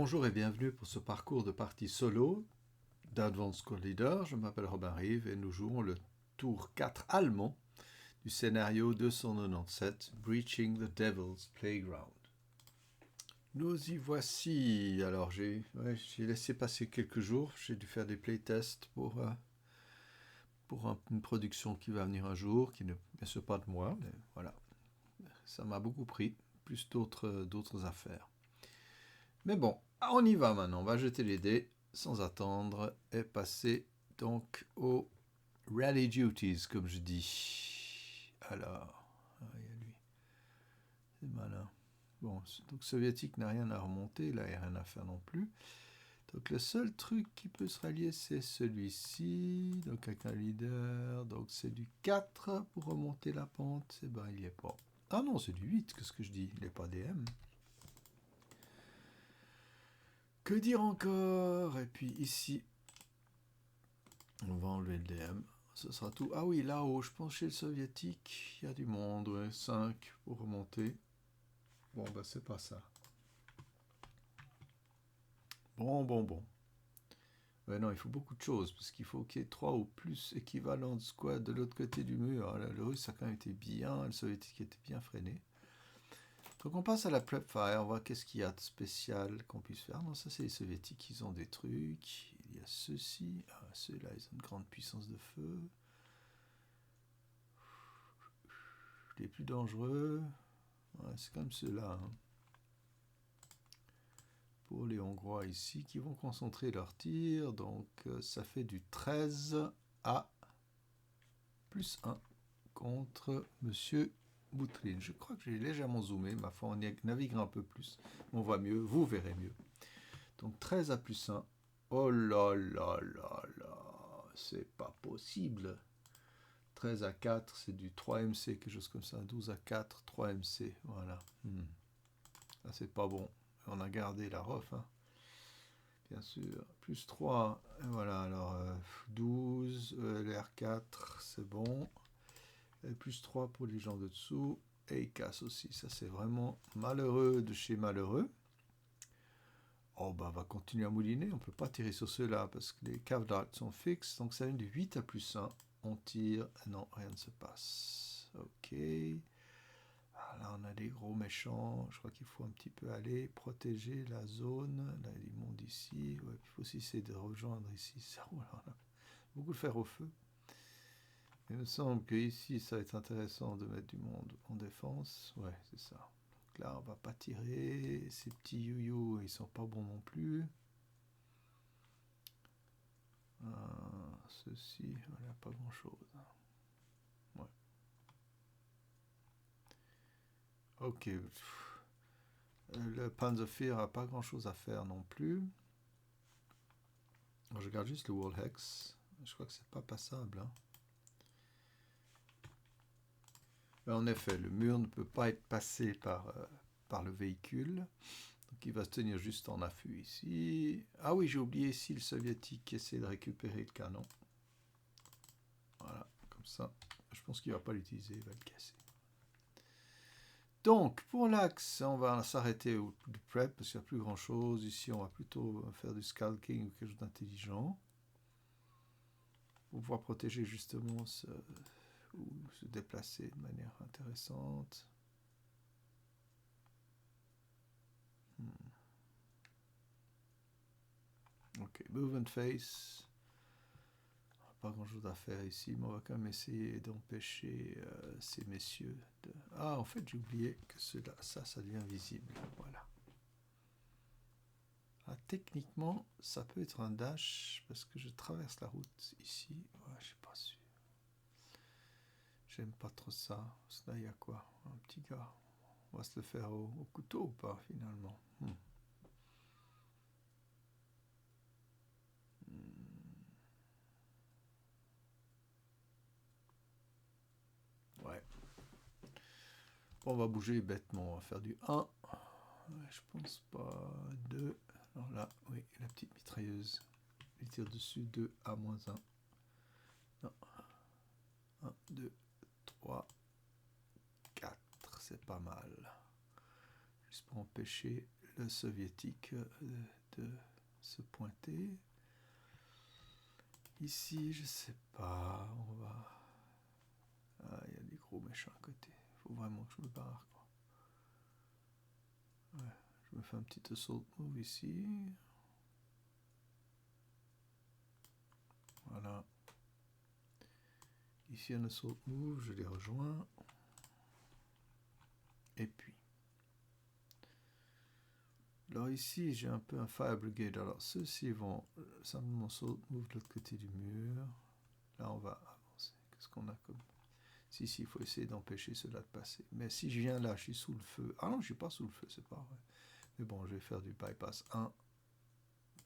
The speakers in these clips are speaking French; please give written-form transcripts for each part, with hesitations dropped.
Bonjour et bienvenue pour ce parcours de partie solo d'Advanced Squad Leader. Je m'appelle Robin Rive et nous jouons le tour 4 allemand du scénario 297, Breaching the Devil's Playground. Nous y voici. Alors j'ai laissé passer quelques jours, j'ai dû faire des playtests pour une production qui va venir un jour, qui ne bien sûr pas de moi, mais voilà. Ça m'a beaucoup pris, plus d'autres affaires. Mais bon, on y va maintenant, on va jeter les dés sans attendre et passer donc aux Rally Duties, comme je dis. Alors, il y a lui, c'est malin. Bon, donc soviétique n'a rien à remonter, là il n'y a rien à faire non plus. Donc le seul truc qui peut se rallier, c'est celui-ci, donc avec un leader, donc c'est du 4 pour remonter la pente, et ben il n'y est pas. Ah non, c'est du 8, qu'est-ce que je dis, il n'est pas DM. Que dire encore? Et puis ici, on va enlever le DM. Ce sera tout. Ah oui, là-haut, je pense chez le soviétique, il y a du monde. Ouais, 5 pour remonter. Bon, bah c'est pas ça. Bon. Ouais, non, il faut beaucoup de choses, parce qu'il faut qu'il y ait 3 ou plus équivalents de squad de l'autre côté du mur. Alors, le russe a quand même été bien, le soviétique était bien freiné. Donc on passe à la prep fire, on voit qu'est-ce qu'il y a de spécial qu'on puisse faire. Non, ça c'est les soviétiques, ils ont des trucs. Il y a ceux-ci, ceux-là ils ont une grande puissance de feu. Les plus dangereux, ouais, c'est comme ceux-là. Hein. Pour les Hongrois ici, qui vont concentrer leur tir, donc ça fait du 13 à plus 1 contre Monsieur Boutrin. Je crois que j'ai légèrement zoomé, ma foi, on y navigue un peu plus. On voit mieux, vous verrez mieux. Donc 13 à plus 1. Oh là là là là, c'est pas possible. 13 à 4, c'est du 3MC, quelque chose comme ça. 12 à 4, 3MC, voilà. Là, c'est pas bon. On a gardé la ref, hein. Bien sûr. Plus 3, et voilà, alors 12, l'R4, c'est bon. Et plus 3 pour les gens de dessous. Et il casse aussi. Ça, c'est vraiment malheureux de chez malheureux. Oh, bah, on va continuer à mouliner. On ne peut pas tirer sur ceux-là parce que les caves d'arc sont fixes. Donc, ça vient du 8 à plus 1. On tire. Non, rien ne se passe. Ok. Ah, là, on a des gros méchants. Je crois qu'il faut un petit peu aller protéger la zone. Là, il y a du monde ici. Ouais, il faut aussi essayer de rejoindre ici. Ça, voilà, on a beaucoup de fer au feu. Il me semble qu'ici, ça va être intéressant de mettre du monde en défense. Ouais, c'est ça. Donc là, on va pas tirer. Ces petits you-you, ils sont pas bons non plus. Ceci, il n'y a pas grand-chose. Ouais. Ok. Le Panzerfear n'a pas grand-chose à faire non plus. Alors, je regarde juste le Wall Hex. Je crois que c'est pas passable. Hein. En effet, le mur ne peut pas être passé par le véhicule. Donc il va se tenir juste en affût ici. Ah oui, j'ai oublié ici le soviétique qui essaie de récupérer le canon. Voilà, comme ça. Je pense qu'il ne va pas l'utiliser, il va le casser. Donc, pour l'axe, on va s'arrêter au du prep parce qu'il n'y a plus grand-chose. Ici, on va plutôt faire du skulking ou quelque chose d'intelligent. Pour pouvoir protéger justement ou se déplacer de manière intéressante. Ok, move and face. Pas grand chose à faire ici, mais on va quand même essayer d'empêcher ces messieurs de... Ah, en fait, j'ai oublié que ça devient visible. Voilà. Ah, techniquement, ça peut être un dash parce que je traverse la route ici. Ouais, je suis pas sûr. J'aime pas trop ça. Parce que là, il y a quoi? Un petit gars. On va se le faire au couteau ou pas, finalement? Ouais. Bon, on va bouger bêtement. On va faire du 1. Ouais, je pense pas. 2. Alors là, oui, la petite mitrailleuse. Il tire dessus. 2 à moins 1. Non. 1, 2, 3, 4. C'est pas mal. Juste pour empêcher le soviétique de se pointer. Ici, je sais pas, on va... Ah, il y a des gros méchants à côté. Il faut vraiment que je me barre, quoi. Ouais, je me fais un petit assault move ici. Voilà. Ici, un assault move, je les rejoins. Et puis... Alors ici, j'ai un peu un fire brigade. Alors ceux-ci vont simplement assault move de l'autre côté du mur. Là, on va avancer. Qu'est-ce qu'on a comme... Si, il faut essayer d'empêcher cela de passer. Mais si je viens là, je suis sous le feu. Ah non, je suis pas sous le feu, c'est pas vrai. Mais bon, je vais faire du bypass. 1,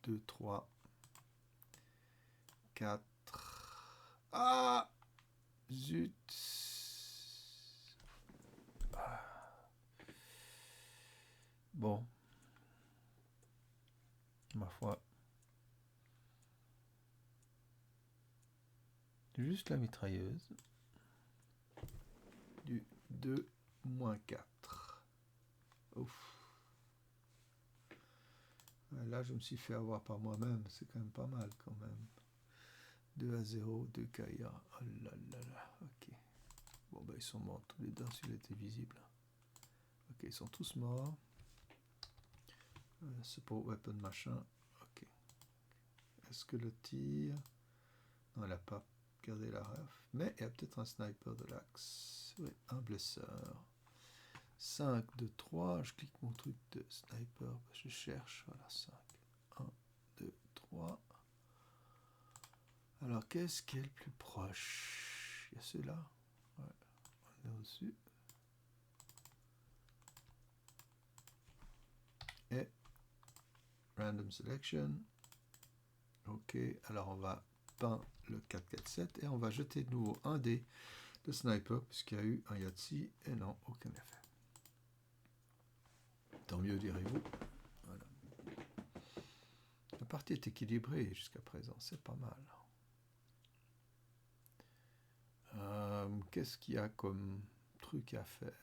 2, 3, 4. Ah! Zut! Bon. Ma foi. Juste la mitrailleuse. Du 2, moins 4. Ouf. Là, je me suis fait avoir par moi-même. C'est quand même pas mal, quand même. 2 à 0, 2 Kaya. Oh là là là. Ok. Bon, ben, ils sont morts. Tous les deux, s'il était visible. Ok, ils sont tous morts. Support weapon machin. Ok. Est-ce que le tir... Non, elle n'a pas gardé la ref. Mais il y a peut-être un sniper de l'axe. Oui, un blesseur. 5, 2, 3. Je clique mon truc de sniper. Je cherche. Voilà, 5. 1, 2, 3. Alors, qu'est-ce qui est le plus proche? Il y a ceux-là. Ouais, on est au-dessus. Et random selection. Ok, alors on va peindre le 4-4-7 et on va jeter de nouveau un dé de sniper puisqu'il y a eu un Yahtzee et non, aucun effet. Tant mieux, direz-vous. Voilà. La partie est équilibrée jusqu'à présent, c'est pas mal. Qu'est-ce qu'il y a comme truc à faire?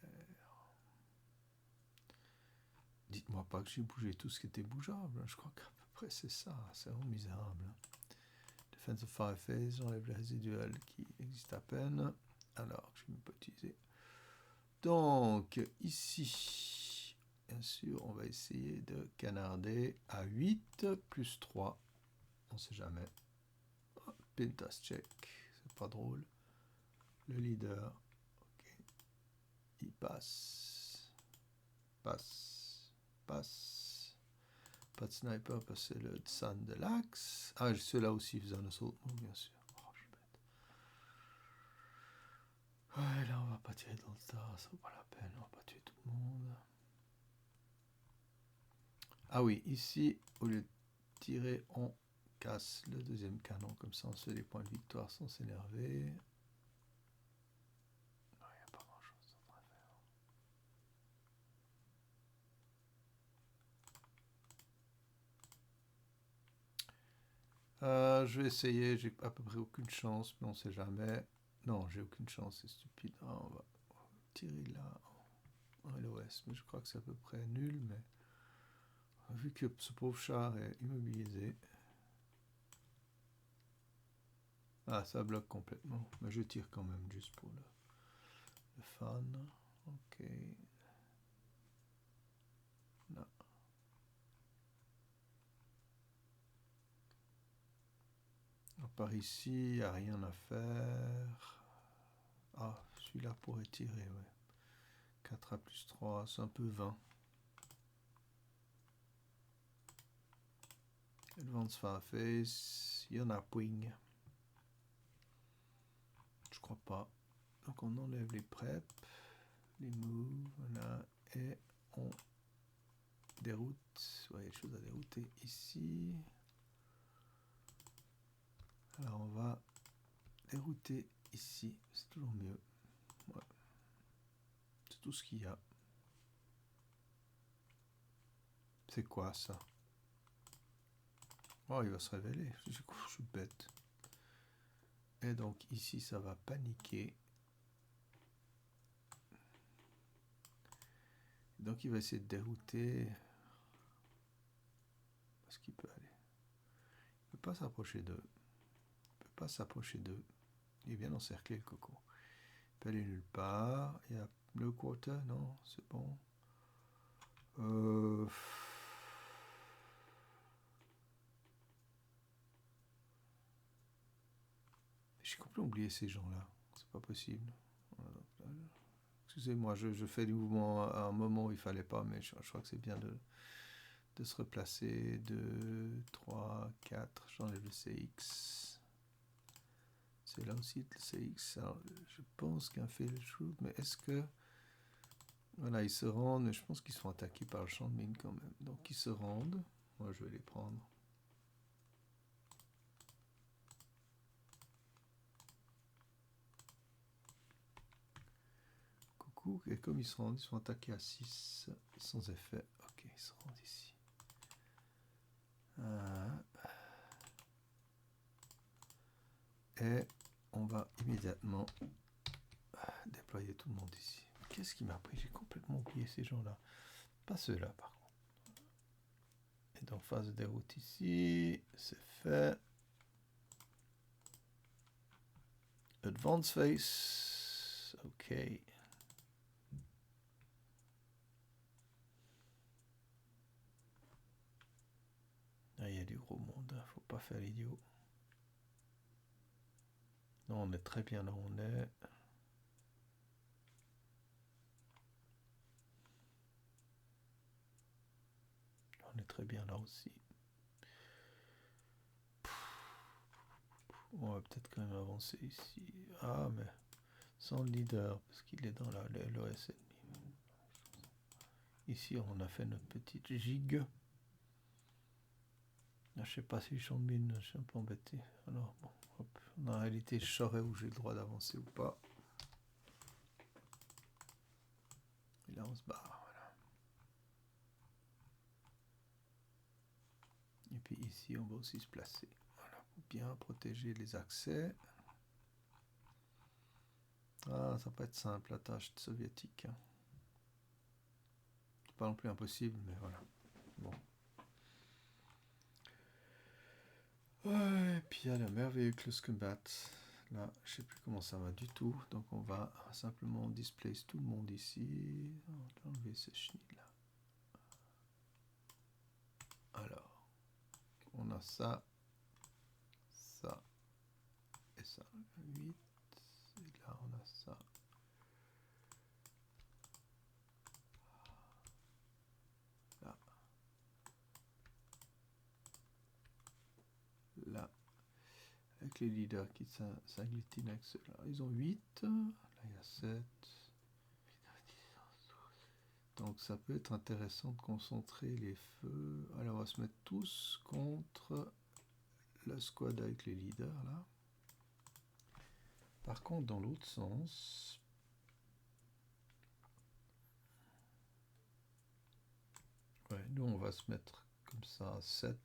Dites-moi pas que j'ai bougé tout ce qui était bougeable. Je crois qu'à peu près c'est ça. C'est vraiment misérable. Defensive Fire Phase, j'enlève les résiduels qui existent à peine. Alors, je vais me utiliser. Donc, ici, bien sûr, on va essayer de canarder à 8 plus 3. On ne sait jamais. Pintas check, c'est pas drôle. Le leader, ok. Il passe. Passe. Passe. Pas de sniper parce que c'est le Tsan de l'axe. Ah, ceux-là aussi faisaient un assault move, bien sûr. Oh, je suis bête. Ouais, là, on va pas tirer dans le tas, ça vaut pas la peine, on va pas tuer tout le monde. Ah oui, ici, au lieu de tirer, on casse le deuxième canon, comme ça on se fait des points de victoire sans s'énerver. Il n'y a pas grand chose d'autre à faire. Je vais essayer, j'ai à peu près aucune chance, mais on sait jamais. Non, j'ai aucune chance, c'est stupide. Ah, on va tirer là en LOS, mais je crois que c'est à peu près nul, mais vu que ce pauvre char est immobilisé. Ah, ça bloque complètement. Mais je tire quand même, juste pour le fun. Ok. Non. Par ici, il n'y a rien à faire. Ah, celui-là pourrait tirer, ouais. 4 à plus 3, c'est un peu 20. Advance Fireface, il y en a Pwing. Je crois pas. Donc on enlève les preps, les moves, voilà, et on déroute. Ouais, il y a des choses à dérouter ici. Alors on va dérouter ici, c'est toujours mieux. Ouais. C'est tout ce qu'il y a. C'est quoi ça? Oh, il va se révéler. Je suis bête. Et donc ici, ça va paniquer. Donc il va essayer de dérouter. qu'il peut aller? Il ne peut pas s'approcher d'eux. Il ne peut pas s'approcher d'eux. Il est bien encerclé, le coco. Il peut aller nulle part. Il y a le quarter, non, c'est bon. J'ai complètement oublié ces gens-là. C'est pas possible. Excusez-moi, je fais du mouvement à un moment où il fallait pas, mais je crois que c'est bien de se replacer. 2, 3, 4, j'enlève le CX. C'est là aussi le CX. Alors, je pense qu'un fail shoot, mais est-ce que... Voilà, ils se rendent, mais je pense qu'ils sont attaqués par le champ de mine quand même. Donc ils se rendent. Moi, je vais les prendre. Coucou, et comme ils se rendent, ils sont attaqués à 6 sans effet. Ok, ils se rendent ici. Et on va immédiatement déployer tout le monde ici. Qu'est-ce qui m'a pris? J'ai complètement oublié ces gens-là. Pas ceux-là, par contre. Et donc, phase de déroute ici. C'est fait. Advance phase. Ok. Ah, il y a du gros monde. Faut pas faire l'idiot. Non, on est très bien là où on est. On est très bien là aussi. On va peut-être quand même avancer ici. Ah, mais sans le leader, parce qu'il est dans la LOS ennemi. Ici, on a fait notre petite gigue. Là, je sais pas si je suis en mine, je suis un peu embêté. Alors, bon, hop. En réalité, je saurais où j'ai le droit d'avancer ou pas. Et là, on se barre, voilà. Et puis ici, on va aussi se placer. Voilà, pour bien protéger les accès. Ah, ça va pas être simple, la tâche soviétique. Hein. C'est pas non plus impossible, mais voilà. Bon. Ouais, et puis il y a le merveilleux Close Combat. Là, je sais plus comment ça va du tout. Donc on va simplement displace tout le monde ici. On va enlever ce chenille là. Alors, on a ça, ça et ça. 8. Et là, on a ça. Là. Là. Avec les leaders qui s'agglutinent avec ceux-là. Ils ont 8. Là, il y a 7. Donc ça peut être intéressant de concentrer les feux. Alors on va se mettre tous contre la squad avec les leaders là. Par contre dans l'autre sens, ouais, nous on va se mettre comme ça à 7.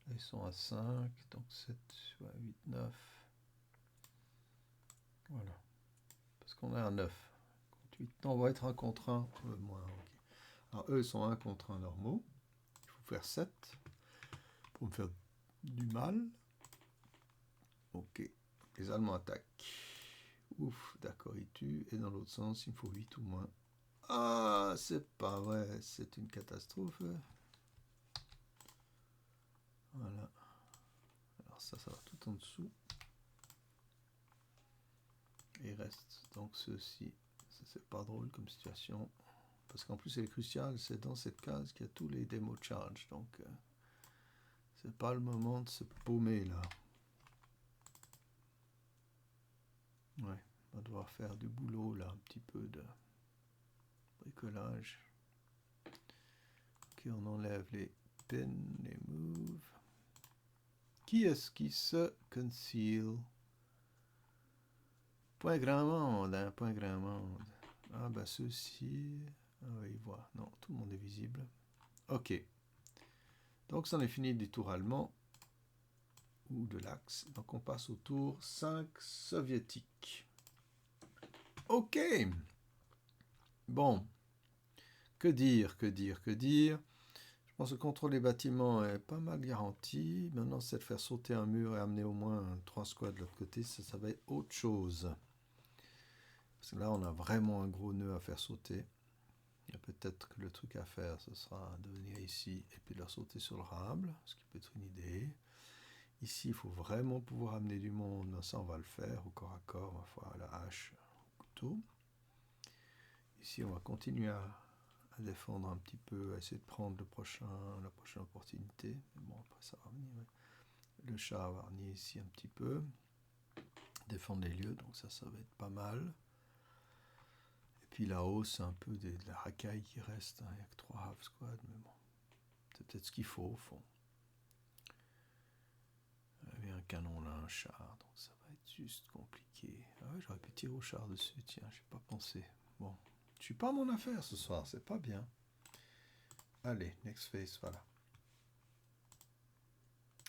Là ils sont à 5, donc 7, 8, 9. Voilà. Parce qu'on a un 9. 8. Non, on va être 1 contre 1. Moins, okay. Alors eux ils sont 1 contre 1 normaux. Il faut faire 7 pour me faire du mal. Ok. Les Allemands attaquent. Ouf, d'accord, ils tuent. Et dans l'autre sens, il me faut 8 ou moins. Ah, c'est pas vrai, c'est une catastrophe. Voilà. Alors ça va tout en dessous. Et il reste donc ceci. Ça, c'est pas drôle comme situation. Parce qu'en plus, c'est crucial, c'est dans cette case qu'il y a tous les démos charge. Donc, c'est pas le moment de se paumer là. Ouais, on va devoir faire du boulot là, un petit peu de bricolage. Ok, on enlève les pins, les moves. Qui est-ce qui se conceal? Point grand monde, hein, point grand monde. Ah bah ceux-ci... Ah oui, ils voient. Non, tout le monde est visible. Ok. Donc c'en est fini du tour allemand. Ou de l'Axe. Donc on passe au tour 5 soviétique. Ok. Bon. Que dire, que dire, que dire. Je Je pense que le contrôle des bâtiments est pas mal garanti. Maintenant, c'est de faire sauter un mur et amener au moins 3 squads de l'autre côté. Ça va être autre chose. Parce que là, on a vraiment un gros nœud à faire sauter. Et peut-être que le truc à faire, ce sera de venir ici et puis de leur sauter sur le rable, ce qui peut être une idée. Ici, il faut vraiment pouvoir amener du monde. Ça, on va le faire au corps à corps, ma foi, à la hache, au couteau. Ici, on va continuer à défendre un petit peu, à essayer de prendre la prochaine opportunité. Mais bon, après, ça va venir. Le chat va venir ici un petit peu. Défendre les lieux, donc ça va être pas mal. Et puis là-haut, c'est un peu de la racaille qui reste. Il n'y a que 3 half squads, mais bon. C'est peut-être ce qu'il faut, au fond. Il y a un canon là, un char, donc ça va être juste compliqué. Ah ouais, j'aurais pu tirer au char dessus, tiens, j'ai pas pensé. Bon, je suis pas à mon affaire ce soir, c'est pas bien. Allez, next phase, voilà.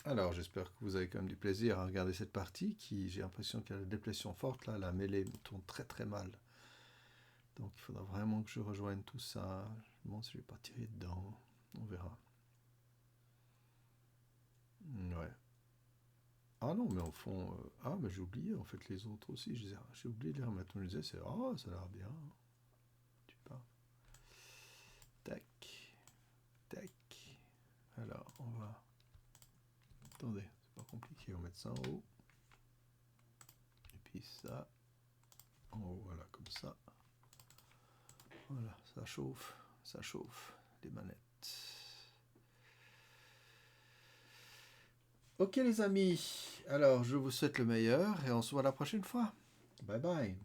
Alors, j'espère que vous avez quand même du plaisir à regarder cette partie, qui, j'ai l'impression qu'elle a des dépressions fortes, là, la mêlée me tourne très très mal. Donc il faudra vraiment que je rejoigne tout ça. Je me demande si je vais pas tirer dedans, on verra. Ouais. Ah non, mais au fond, ah, mais j'ai oublié en fait les autres aussi. J'ai oublié de les remettre. On me disait, ça a l'air bien. Tu pars. Tac, tac. Alors, on va. Attendez, c'est pas compliqué. On va mettre ça en haut. Et puis ça en haut, voilà, comme ça. Voilà, ça chauffe les manettes. Ok les amis, alors je vous souhaite le meilleur et on se voit la prochaine fois. Bye bye.